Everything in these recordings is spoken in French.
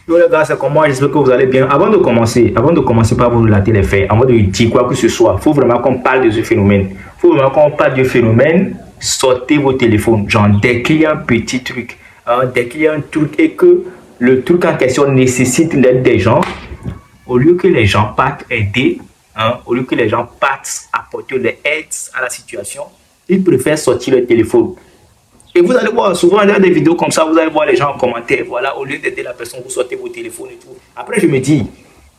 Yo les gars, c'est comment? J'espère que vous allez bien. Avant de commencer par vous relater les faits, avant de dire quoi que ce soit, il faut vraiment qu'on parle de ce phénomène. Il faut vraiment qu'on parle du phénomène. Sortez vos téléphones. Genre, dès qu'il y a un petit truc, hein, dès qu'il y a un truc et que le truc en question nécessite l'aide des gens, au lieu que les gens partent aider, hein, au lieu que les gens partent apporter l'aide à la situation, ils préfèrent sortir le téléphone. Et vous allez voir, souvent dans des vidéos comme ça, vous allez voir les gens en commentaire, voilà, au lieu d'aider la personne, vous sortez vos téléphones et tout. Après, je me dis,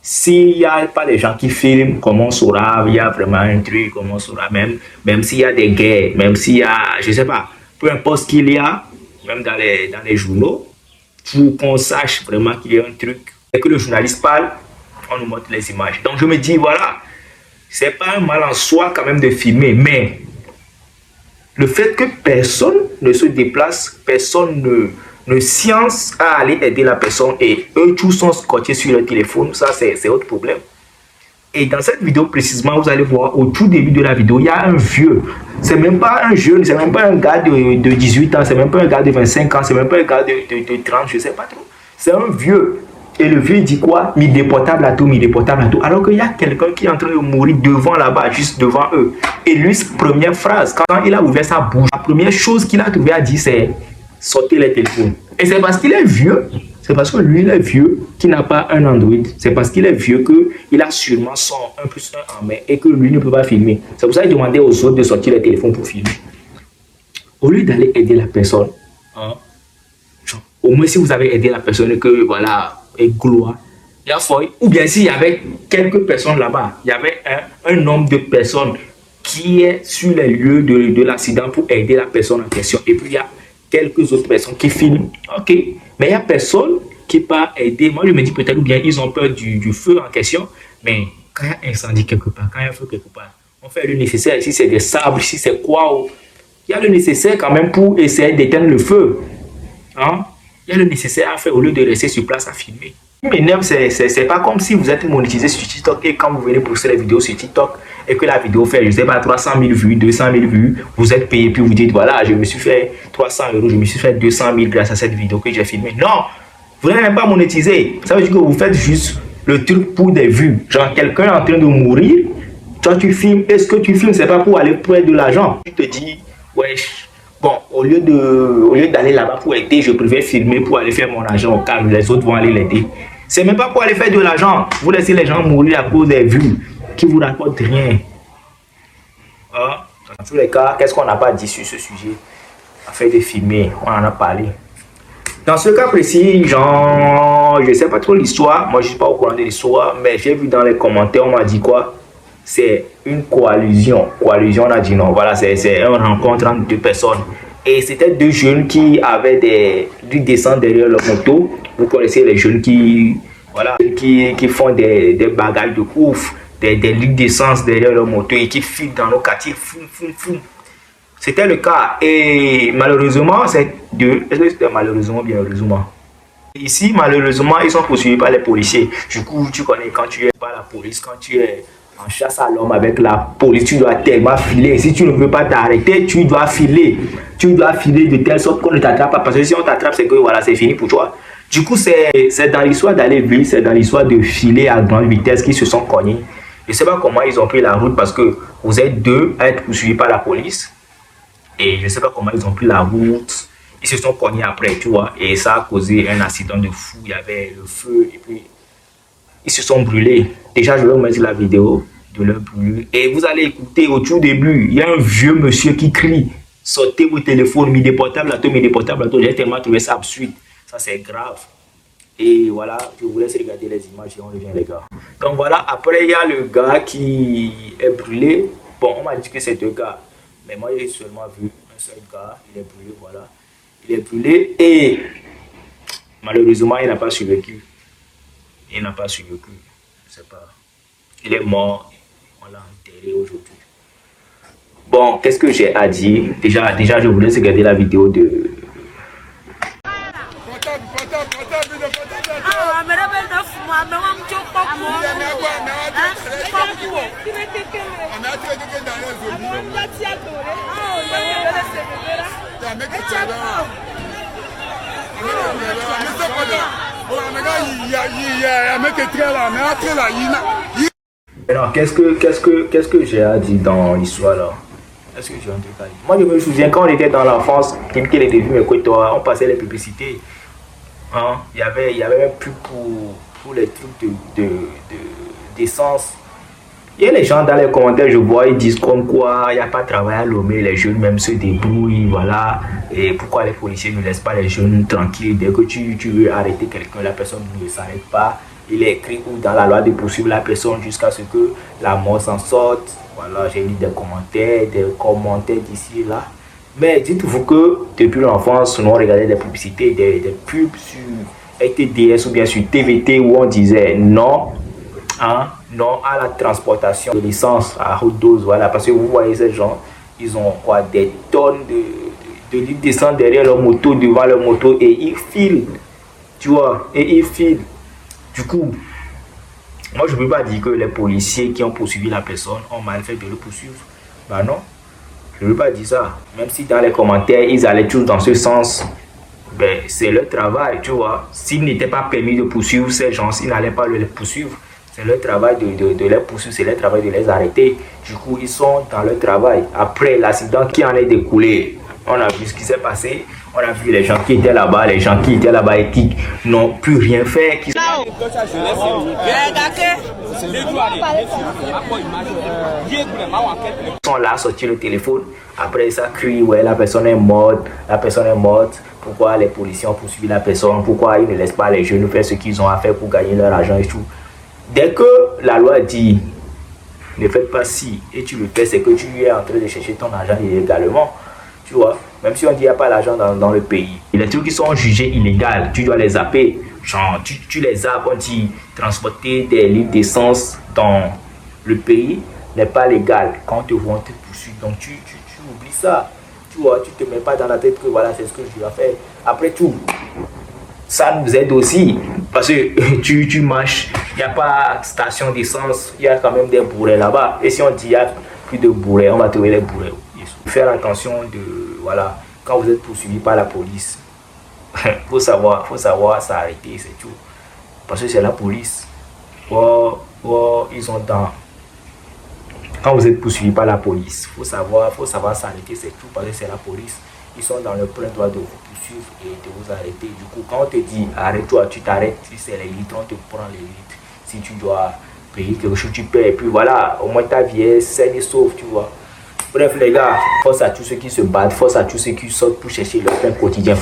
s'il n'y a pas des gens qui filment, comment on saura, il y a vraiment un truc, comment on saura, même s'il y a des guerres, même s'il y a, je ne sais pas, peu importe ce qu'il y a, même dans les journaux, pour qu'on sache vraiment qu'il y a un truc, et que le journaliste parle, on nous montre les images. Donc je me dis, voilà, c'est pas un mal en soi quand même de filmer, mais le fait que personne ne se déplace, personne ne science à aller aider la personne et eux tous sont scotchés sur le téléphone, ça c'est autre problème. Et dans cette vidéo précisément, vous allez voir au tout début de la vidéo, il y a un vieux. C'est même pas un jeune, c'est même pas un gars de 18 ans, c'est même pas un gars de 25 ans, c'est même pas un gars de 30, je sais pas trop. C'est un vieux. Et le vieux dit quoi? Mi déportable à tout, mi déportable à tout. Alors qu'il y a quelqu'un qui est en train de mourir devant là-bas, juste devant eux. Et lui, première phrase, quand il a ouvert sa bouche, la première chose qu'il a trouvé à dire, c'est sortez les téléphones. Et c'est parce qu'il est vieux, c'est parce que lui, il est vieux, qui n'a pas un Android. C'est parce qu'il est vieux qu'il a sûrement son 1+1 en main et que lui ne peut pas filmer. C'est pour ça qu'il demandait aux autres de sortir les téléphones pour filmer. Au lieu d'aller aider la personne, hein, au moins si vous avez aidé la personne et que voilà, et gloire, il y a foi. Ou bien s'il y avait quelques personnes là-bas, il y avait un nombre de personnes qui est sur les lieux de l'accident pour aider la personne en question. Et puis il y a quelques autres personnes qui filment. Ok, mais il n'y a personne qui part aider. Moi je me dis peut-être ou bien ils ont peur du feu en question. Mais quand il y a incendie quelque part, quand il y a un feu quelque part, on fait le nécessaire. Si c'est des sabres, si c'est quoi, il y a le nécessaire quand même pour essayer d'éteindre le feu. Hein? Il y a le nécessaire à faire au lieu de rester sur place à filmer. Ce qui m'énerve, c'est pas comme si vous êtes monétisé sur TikTok et quand vous venez poster les vidéos sur TikTok et que la vidéo fait, je sais pas, 300 000 vues, 200 000 vues, vous êtes payé puis vous dites, voilà, je me suis fait 300 €, je me suis fait 200 000 grâce à cette vidéo que j'ai filmée. Non, vous n'êtes même pas monétisé. Ça veut dire que vous faites juste le truc pour des vues. Genre, quelqu'un est en train de mourir, toi tu filmes, est-ce que tu filmes, c'est pas pour aller prendre de l'argent. Tu te dis, wesh. Bon, au lieu d'aller là-bas pour aider, je préfère filmer pour aller faire mon argent au calme. Les autres vont aller l'aider. C'est même pas pour aller faire de l'argent. Vous laissez les gens mourir à cause des vues qui vous rapportent rien. Hein? Dans tous les cas, qu'est-ce qu'on n'a pas dit sur ce sujet? Afin de filmer, on en a parlé. Dans ce cas précis, genre, je sais pas trop l'histoire. Moi, je suis pas au courant de l'histoire, mais j'ai vu dans les commentaires, on m'a dit quoi? C'est une coalition. Coalition, on a dit non. Voilà, c'est une rencontre entre deux personnes. Et c'était deux jeunes qui avaient du descente derrière leur moto. Vous connaissez les jeunes qui, voilà, qui font des bagages de ouf, des litres d'essence derrière leur moto et qui filent dans nos quartiers. Foum, foum, foum. C'était le cas. Et malheureusement, c'est deux. Est-ce que c'était malheureusement ou bien heureusement? Ici, malheureusement, ils sont poursuivis par les policiers. Du coup, tu connais quand tu es par la police, quand tu es en chasse à l'homme avec la police, tu dois tellement filer. Si tu ne veux pas t'arrêter, tu dois filer. Tu dois filer de telle sorte qu'on ne t'attrape pas. Parce que si on t'attrape, c'est que voilà, c'est fini pour toi. Du coup, c'est dans l'histoire d'aller vite, c'est dans l'histoire de filer à grande vitesse qu'ils se sont cognés. Je ne sais pas comment ils ont pris la route parce que vous êtes deux à être poursuivis par la police. Et je ne sais pas comment ils ont pris la route. Ils se sont cognés après, tu vois. Et ça a causé un accident de fou. Il y avait le feu et puis ils se sont brûlés. Déjà, je vais vous mettre la vidéo de leur brûlure. Et vous allez écouter au tout début, il y a un vieux monsieur qui crie, sortez vos téléphones, mis des portables à tout, mis des portables à tout. J'ai tellement trouvé ça absurde. Ça, c'est grave. Et voilà, je vous laisse regarder les images et on revient, les gars. Donc voilà, après, il y a le gars qui est brûlé. Bon, on m'a dit que c'est deux gars. Mais moi, j'ai seulement vu un seul gars. Il est brûlé, voilà. Il est brûlé et malheureusement, il n'a pas survécu. Il n'a pas survécu. Je sais pas. Il est mort. On l'a enterré aujourd'hui. Bon, qu'est-ce que j'ai à dire? Déjà, je vous laisse regarder la vidéo de... Non, qu'est-ce que j'ai à dire dans l'histoire là? Est-ce que j'ai un truc à dire? Moi, je me souviens quand on était dans l'enfance, Kim Kelly les débuts, mais toi, on passait les publicités. Hein? Il y avait même plus pour les trucs d'essence. Il y a les gens dans les commentaires, je vois, ils disent comme quoi il n'y a pas de travail à Lomé, les jeunes même se débrouillent, voilà. Et pourquoi les policiers ne laissent pas les jeunes tranquilles? Dès que tu veux arrêter quelqu'un, la personne ne s'arrête pas. Il est écrit ou dans la loi de poursuivre la personne jusqu'à ce que la mort s'en sorte. Voilà, j'ai lu des commentaires d'ici et là. Mais dites-vous que depuis l'enfance, nous on regardait des publicités, des pubs sur ETDS ou bien sur TVT où on disait non. Hein, non à la transportation de l'essence à haute dose, voilà, parce que vous voyez ces gens, ils ont quoi, des tonnes de litres d'essence derrière leur moto, devant leur moto, et ils filent, tu vois, et ils filent. Du coup, moi je ne peux pas dire que les policiers qui ont poursuivi la personne ont mal fait de le poursuivre. Bah non, je ne veux pas dire ça. Même si dans les commentaires ils allaient tous dans ce sens, ben c'est leur travail, tu vois. S'il n'était pas permis de poursuivre ces gens, ils n'allaient pas les poursuivre. C'est leur travail de les poursuivre, c'est leur travail de les arrêter. Du coup, ils sont dans leur travail. Après l'accident qui en est découlé, on a vu ce qui s'est passé. On a vu les gens qui étaient là-bas, et qui n'ont plus rien fait. Qui sont là, sortir le téléphone. Après, ça crie, ouais, la personne est morte, la personne est morte. Pourquoi les policiers ont poursuivi la personne? Pourquoi ils ne laissent pas les jeunes faire ce qu'ils ont à faire pour gagner leur argent et tout? Dès que la loi dit ne faites pas ci et tu le fais, c'est que tu es en train de chercher ton argent illégalement. Tu vois, même si on dit qu'il n'y a pas l'argent dans le pays. Et les trucs qui sont jugés illégaux, tu dois les zapper. Genre, tu les zappes, on dit transporter des litres d'essence dans le pays n'est pas légal. Quand on te voit, on te poursuit. Donc tu oublies ça. Tu vois, tu ne te mets pas dans la tête que voilà, c'est ce que je dois faire. Après tout, ça nous aide aussi parce que tu marches, il n'y a pas de station d'essence, il y a quand même des bourrets là-bas. Et si on dit qu'il n'y a plus de bourrets, on va trouver les bourrets. Faire attention voilà, quand vous êtes poursuivi par la police, faut savoir s'arrêter, c'est tout. Parce que c'est la police. Ils sont dans. Quand vous êtes poursuivi par la police, faut savoir s'arrêter, c'est tout. Parce que c'est la police. Ils sont dans le plein droit de vous poursuivre et de vous arrêter. Du coup, quand on te dit arrête-toi, tu t'arrêtes. Si c'est les litres, on te prend les litres. Si tu dois payer quelque chose, tu paies. Et puis voilà, au moins ta vie est saine et sauve, tu vois. Bref les gars, force à tous ceux qui se battent, force à tous ceux qui sortent pour chercher leur pain quotidien.